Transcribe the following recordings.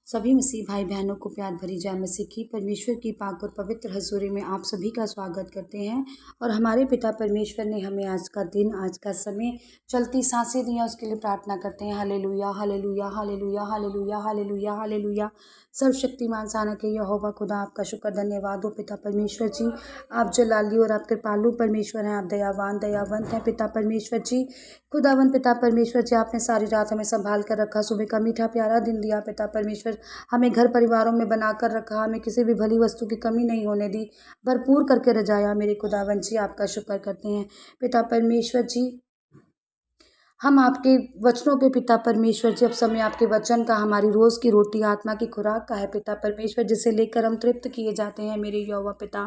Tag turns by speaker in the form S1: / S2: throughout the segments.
S1: सभी मसीह भाई बहनों को प्यार भरी जय मसीह की परमेश्वर की पाक और पवित्र हजूरी में आप सभी का स्वागत करते हैं। और हमारे पिता परमेश्वर ने हमें आज का दिन, आज का समय, चलती सांसें दी हैं, उसके लिए प्रार्थना करते हैं। Hallelujah hallelujah hallelujah hallelujah hallelujah hallelujah. सर्वशक्तिमान साना के यहोवा खुदा, आपका शुक्र धन्यवाद हो पिता परमेश्वर जी। आप जलाली और आप कृपालु परमेश्वर हैं, आप दयावान दयावंत हैं पिता परमेश्वर जी। खुदावन पिता परमेश्वर जी, आपने सारी रात हमें संभाल कर रखा, सुबह का मीठा प्यारा दिन दिया पिता परमेश्वर, हमें घर परिवारों में बनाकर रखा, हमें किसी भी भली वस्तु की कमी नहीं होने दी, भरपूर करके रजाया मेरे खुदावन जी। आपका शुक्र करते हैं पिता परमेश्वर जी। हम आपके वचनों पे पिता परमेश्वर जी, अब समय आपके वचन का, हमारी रोज़ की रोटी आत्मा की खुराक का है पिता परमेश्वर, जिसे लेकर हम तृप्त किए जाते हैं मेरे यहोवा पिता।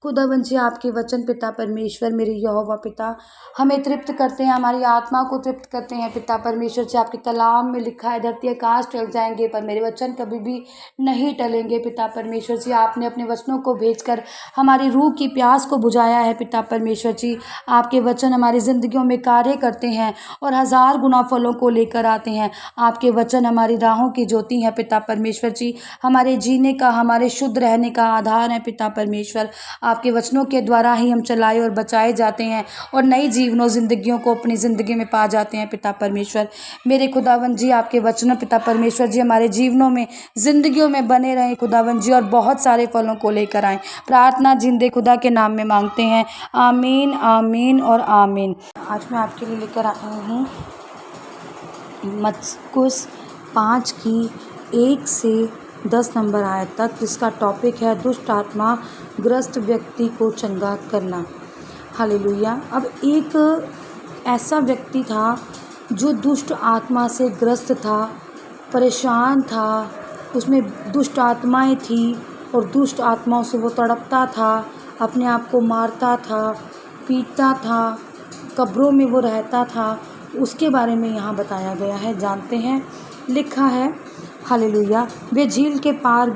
S1: खुदावन जी, आपके वचन पिता परमेश्वर मेरे यहोवा पिता हमें तृप्त करते हैं, हमारी आत्मा को तृप्त करते हैं पिता परमेश्वर जी। आपके कलाम में लिखा है, धरती आकाश टल जाएंगे पर मेरे वचन कभी भी नहीं टलेंगे पिता परमेश्वर जी। आपने अपने वचनों को भेजकर हमारी रूह की प्यास को बुझाया है पिता परमेश्वर जी। आपके वचन हमारी जिंदगियों में कार्य करते हैं और 1000 गुना फलों को लेकर आते हैं। आपके वचन हमारी राहों की ज्योति है पिता परमेश्वर जी, हमारे जीने का, हमारे शुद्ध रहने का आधार है पिता परमेश्वर। आपके वचनों के द्वारा ही हम चलाए और बचाए जाते हैं और नई जीवनों जिंदगियों को अपनी ज़िंदगी में पा जाते हैं पिता परमेश्वर। मेरे खुदावन जी, आपके वचन पिता परमेश्वर जी हमारे जीवनों में, जिंदगियों में बने रहें खुदावन जी, और बहुत सारे फलों को लेकर आएँ। प्रार्थना जिंदे खुदा के नाम में मांगते हैं, आमीन आमीन और आमीन। आज मैं आपके लिए लेकर आई हूँ मत्कुस 5 की 1 से 10 नंबर आयत तक, जिसका टॉपिक है दुष्ट आत्मा ग्रस्त व्यक्ति को चंगा करना। हालेलुया। अब एक ऐसा व्यक्ति था जो दुष्ट आत्मा से ग्रस्त था, परेशान था, उसमें दुष्ट आत्माएं थी और दुष्ट आत्माओं से वो तड़पता था, अपने आप को मारता था, पीटता था, कब्रों में वो रहता था। उसके बारे में यहाँ बताया गया है, जानते हैं। लिखा है, हालेलुया। वे झील के पार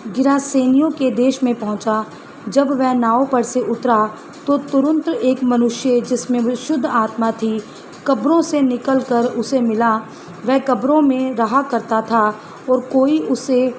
S1: गिरासेनियों के देश में पहुँचा। जब वह नाव पर से उतरा तो तुरंत एक मनुष्य जिसमें शुद्ध आत्मा थी कब्रों से निकलकर उसे मिला। वह कब्रों में रहा करता था और कोई उसे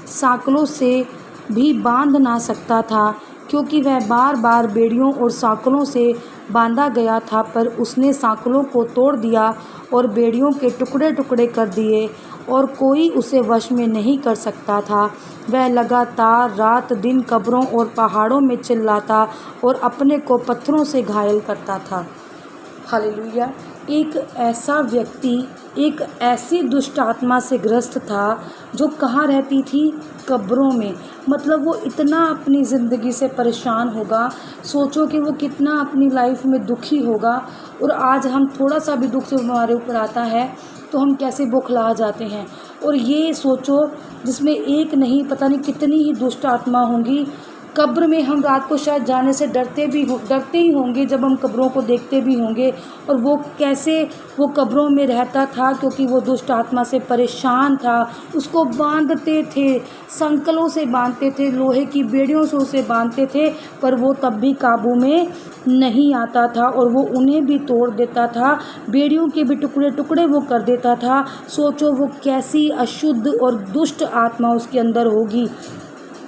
S1: साँकलों से भी बांध ना सकता था, क्योंकि वह बार बार बेड़ियों और साँकलों से बांधा गया था। पर उसने साँकलों को तोड़ दिया और बेड़ियों के टुकड़े टुकड़े कर दिए और कोई उसे वश में नहीं कर सकता था। वह लगातार रात दिन कब्रों और पहाड़ों में चिल्लाता और अपने को पत्थरों से घायल करता था। हालेलुया। एक ऐसा व्यक्ति एक ऐसी दुष्ट आत्मा से ग्रस्त था जो कहाँ रहती थी? कब्रों में। मतलब वो इतना अपनी ज़िंदगी से परेशान होगा, सोचो कि वो कितना अपनी लाइफ में दुखी होगा। और आज हम थोड़ा सा भी दुख से हमारे ऊपर आता है तो हम कैसे बौखला जाते हैं। और ये सोचो, जिसमें एक नहीं पता नहीं कितनी ही दुष्ट आत्मा होंगी। कब्र में हम रात को शायद जाने से डरते ही होंगे, जब हम कब्रों को देखते भी होंगे। और वो कैसे वो कब्रों में रहता था, क्योंकि वो दुष्ट आत्मा से परेशान था। उसको बांधते थे, संकलों से बांधते थे, लोहे की बेड़ियों से उसे बांधते थे, पर वो तब भी काबू में नहीं आता था और वो उन्हें भी तोड़ देता था, बेड़ियों के भी टुकड़े टुकड़े वो कर देता था। सोचो वो कैसी अशुद्ध और दुष्ट आत्मा उसके अंदर होगी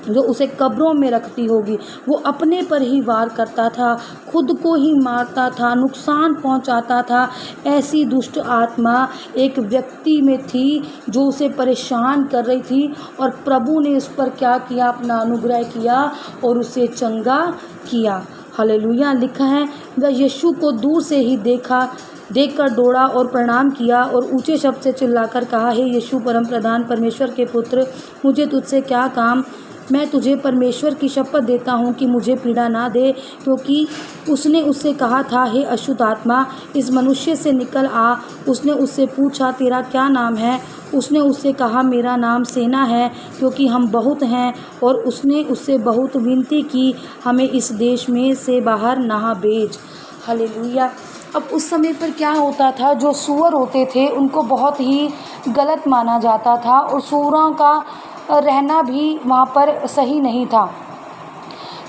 S1: जो उसे कब्रों में रखती होगी। वो अपने पर ही वार करता था, खुद को ही मारता था, नुकसान पहुंचाता था। ऐसी दुष्ट आत्मा एक व्यक्ति में थी जो उसे परेशान कर रही थी, और प्रभु ने उस पर क्या किया? अपना अनुग्रह किया और उसे चंगा किया। हालेलुया। लिखा है, वह यीशु को दूर से ही देखकर दौड़ा और प्रणाम किया और ऊंचे शब्द से चिल्लाकर कहा, हे यीशु परम प्रधान परमेश्वर के पुत्र, मुझे तुझसे क्या काम? मैं तुझे परमेश्वर की शपथ देता हूँ कि मुझे पीड़ा ना दे। क्योंकि उसने उससे कहा था, हे अशुद्ध आत्मा, इस मनुष्य से निकल आ। उसने उससे पूछा, तेरा क्या नाम है? उसने उससे कहा, मेरा नाम सेना है, क्योंकि हम बहुत हैं। और उसने उससे बहुत विनती की, हमें इस देश में से बाहर ना भेज। हालेलुया। अब उस समय पर क्या होता था, जो सूअर होते थे उनको बहुत ही गलत माना जाता था और सूअरों का रहना भी वहाँ पर सही नहीं था।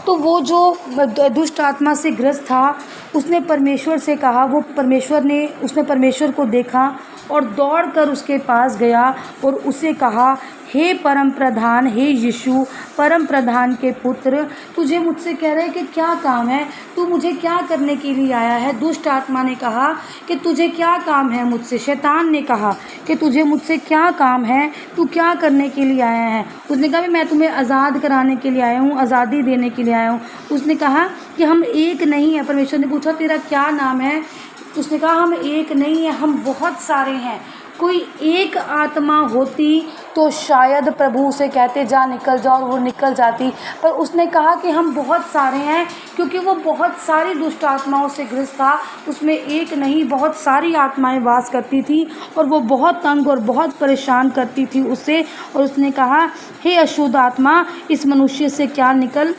S1: तो वो जो दुष्ट आत्मा से ग्रस्त था, उसने परमेश्वर से कहा, उसने परमेश्वर को देखा और दौड़कर उसके पास गया और उसे कहा, हे परम प्रधान, हे यीशु, परम प्रधान के पुत्र, तुझे मुझसे कह रहे कि क्या काम है, तू मुझे क्या करने के लिए आया है। दुष्ट आत्मा ने कहा कि तुझे क्या काम है मुझसे। शैतान ने कहा कि तुझे मुझसे क्या काम है, तू क्या करने के लिए आया है। उसने कहा, मैं तुम्हें आज़ाद कराने के लिए आया हूँ, आज़ादी देने के लिए आया हूँ। उसने कहा कि हम एक नहीं हैं। परमेश्वर ने पूछा, तेरा क्या नाम है। उसने कहा, हम एक नहीं हैं, हम बहुत सारे हैं। कोई एक आत्मा होती तो शायद प्रभु उसे कहते, जा निकल जा, और वो निकल जाती। पर उसने कहा कि हम बहुत सारे हैं, क्योंकि वो बहुत सारी दुष्ट आत्माओं से ग्रस्त था। उसमें एक नहीं, बहुत सारी आत्माएं वास करती थी और वो बहुत तंग और बहुत परेशान करती थी उसे। और उसने कहा, हे अशुद्ध आत्मा, इस मनुष्य से क्या निकल।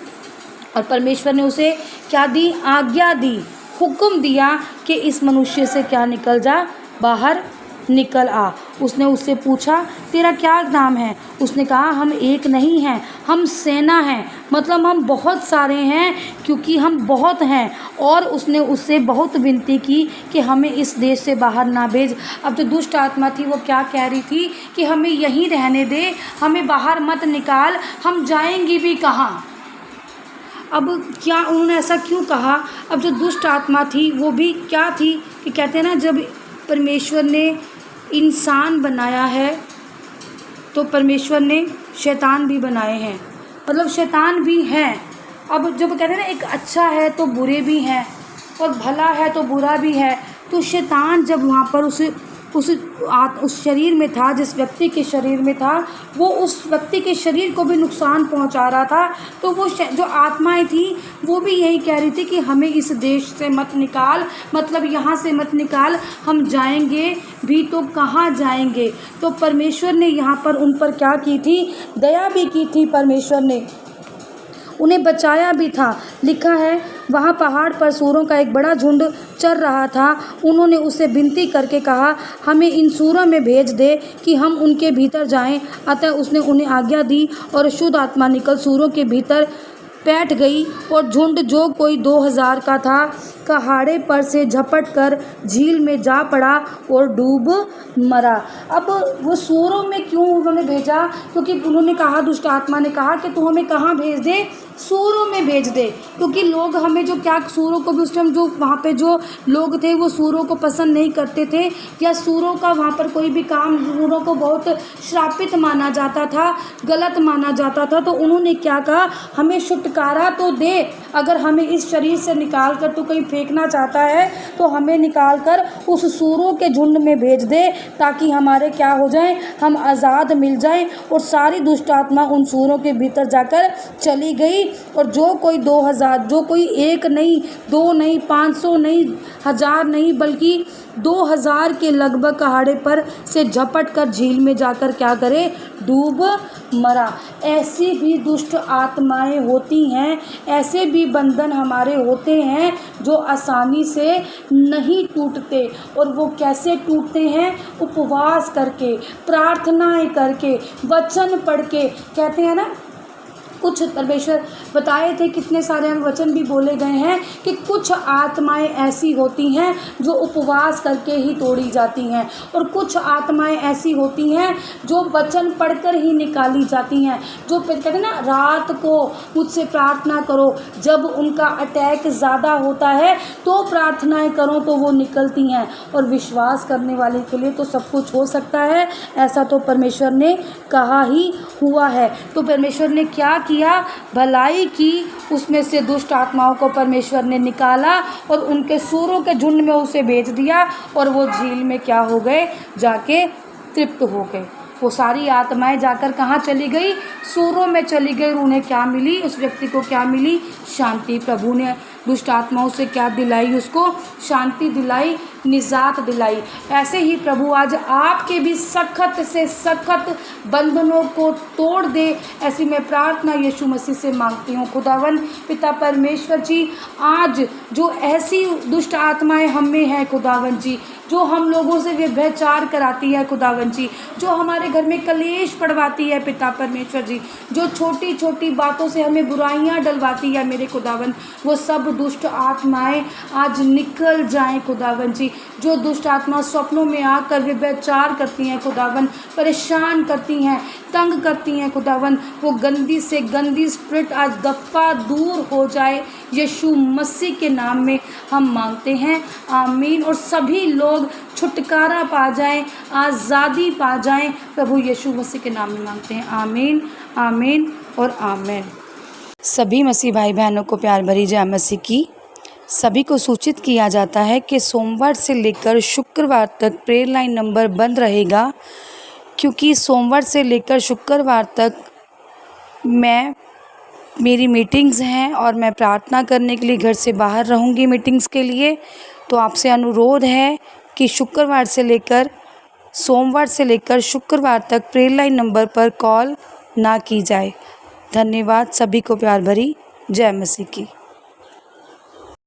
S1: और परमेश्वर ने उसे क्या दी, आज्ञा दी, हुक्म दिया कि इस मनुष्य से क्या निकल जा, बाहर निकल आ। उसने उससे पूछा, तेरा क्या नाम है। उसने कहा, हम एक नहीं हैं, हम सेना हैं, मतलब हम बहुत सारे हैं, क्योंकि हम बहुत हैं। और उसने उससे बहुत विनती की कि हमें इस देश से बाहर ना भेज। अब जो दुष्ट आत्मा थी वो क्या कह रही थी कि हमें यहीं रहने दे, हमें बाहर मत निकाल, हम जाएंगे भी कहाँ। अब क्या उन्होंने ऐसा क्यों कहा। अब जो दुष्ट आत्मा थी वो भी क्या थी कि कहते हैं ना, जब परमेश्वर ने इंसान बनाया है तो परमेश्वर ने शैतान भी बनाए हैं, मतलब शैतान भी हैं। अब जब कहते हैं ना, एक अच्छा है तो बुरे भी हैं और भला है तो बुरा भी है। तो शैतान जब वहाँ पर उस शरीर में था, जिस व्यक्ति के शरीर में था, वो उस व्यक्ति के शरीर को भी नुकसान पहुंचा रहा था। तो वो जो आत्माएं थी वो भी यही कह रही थी कि हमें इस देश से मत निकाल, मतलब यहाँ से मत निकाल, हम जाएंगे भी तो कहाँ जाएंगे। तो परमेश्वर ने यहाँ पर उन पर क्या की थी, दया भी की थी। परमेश्वर ने उन्हें बचाया भी था। लिखा है, वहाँ पहाड़ पर सूरों का एक बड़ा झुंड चर रहा था। उन्होंने उससे विनती करके कहा, हमें इन सूरों में भेज दे कि हम उनके भीतर जाएं। अतः उसने उन्हें आज्ञा दी और शुद्ध आत्मा निकल सूरों के भीतर बैठ गई और झुंड, जो कोई 2000 का था, कहाड़े पर से झपट कर झील में जा पड़ा और डूब मरा। अब वो सूरों में क्यों उन्होंने भेजा, क्योंकि उन्होंने कहा, दुष्ट आत्मा ने कहा कि तू हमें कहाँ भेज दे, सूरों में भेज दे। क्योंकि लोग हमें जो क्या, सूरों को भी उस टाइम जो वहाँ पे जो लोग थे वो सूरों को पसंद नहीं करते थे, या सूरों का वहाँ पर कोई भी काम सूरों को बहुत श्रापित माना जाता था, गलत माना जाता था। तो उन्होंने क्या कहा, हमें छुटकारा तो दे, अगर हमें इस शरीर से निकाल कर तू कहीं फेंकना चाहता है तो हमें निकाल कर उस सूरों के झुंड में भेज दे, ताकि हमारे क्या हो जाए, हम आज़ाद मिल जाएं। और सारी दुष्ट आत्मा उन सूरों के भीतर जाकर चली गई। और जो कोई 2000, जो कोई एक नहीं, 2 नहीं, 500 नहीं, 1000 नहीं, बल्कि 2000 के लगभग कहाड़े पर से झपट कर झील में जाकर क्या करे, डूब मरा। ऐसी भी दुष्ट आत्माएं होती हैं, ऐसे भी बंधन हमारे होते हैं जो आसानी से नहीं टूटते। और वो कैसे टूटते हैं, उपवास करके, प्रार्थनाएं करके, वचन पढ़ के। कहते हैं ना, कुछ परमेश्वर बताए थे, कितने सारे हम वचन भी बोले गए हैं कि कुछ आत्माएं ऐसी होती हैं जो उपवास करके ही तोड़ी जाती हैं, और कुछ आत्माएं ऐसी होती हैं जो वचन पढ़कर ही निकाली जाती हैं। जो कहते हैं ना, रात को मुझसे प्रार्थना करो, जब उनका अटैक ज़्यादा होता है तो प्रार्थनाएं करो तो वो निकलती हैं। और विश्वास करने वाले के लिए तो सब कुछ हो सकता है, ऐसा तो परमेश्वर ने कहा ही हुआ है। तो परमेश्वर ने क्या किया, भलाई की, उसमें से दुष्ट आत्माओं को परमेश्वर ने निकाला और उनके सूरों के झुंड में उसे भेज दिया, और वो झील में क्या हो गए, जाके तृप्त हो गए। वो सारी आत्माएं जाकर कहाँ चली गई, सूरों में चली गई। उन्हें क्या मिली, उस व्यक्ति को क्या मिली, शांति। प्रभु ने दुष्ट आत्माओं से क्या दिलाई, उसको शांति दिलाई, निजात दिलाई। ऐसे ही प्रभु आज आपके भी सख्त से सख्त बंधनों को तोड़ दे, ऐसी मैं प्रार्थना यीशु मसीह से मांगती हूँ। खुदावन पिता परमेश्वर जी, आज जो ऐसी दुष्ट आत्माएं हम में हैं खुदावन जी, जो हम लोगों से व्यभिचार कराती है खुदावन जी, जो हमारे घर में कलेश पड़वाती है पिता परमेश्वर जी, जो छोटी छोटी बातों से हमें बुराइयां डलवाती है मेरे खुदावन, वो सब दुष्ट आत्माएं आज निकल जाएं खुदावन जी। जो दुष्ट आत्मा सपनों में आकर व्यभिचार करती हैं खुदावन, परेशान करती हैं, तंग करती हैं खुदावन, वो गंदी से गंदी स्पिरिट आज दफ़ा दूर हो जाए। यीशु मसीह के नाम में हम मांगते हैं, आमीन। और सभी लोग छुटकारा पा जाएं, आज़ादी पा जाएं, प्रभु यीशु मसीह के नाम में मांगते हैं, आमीन, आमीन और आमीन। सभी मसीह भाई बहनों को प्यार भरी जय मसीह की। सभी को सूचित किया जाता है कि सोमवार से लेकर शुक्रवार तक प्रेयर लाइन नंबर बंद रहेगा, क्योंकि सोमवार से लेकर शुक्रवार तक मेरी मीटिंग्स हैं और मैं प्रार्थना करने के लिए घर से बाहर रहूँगी मीटिंग्स के लिए। तो आपसे अनुरोध है कि सोमवार से लेकर शुक्रवार तक प्रेयर लाइन नंबर पर कॉल ना की जाए। धन्यवाद। सभी को प्यार भरी जय मसीह की।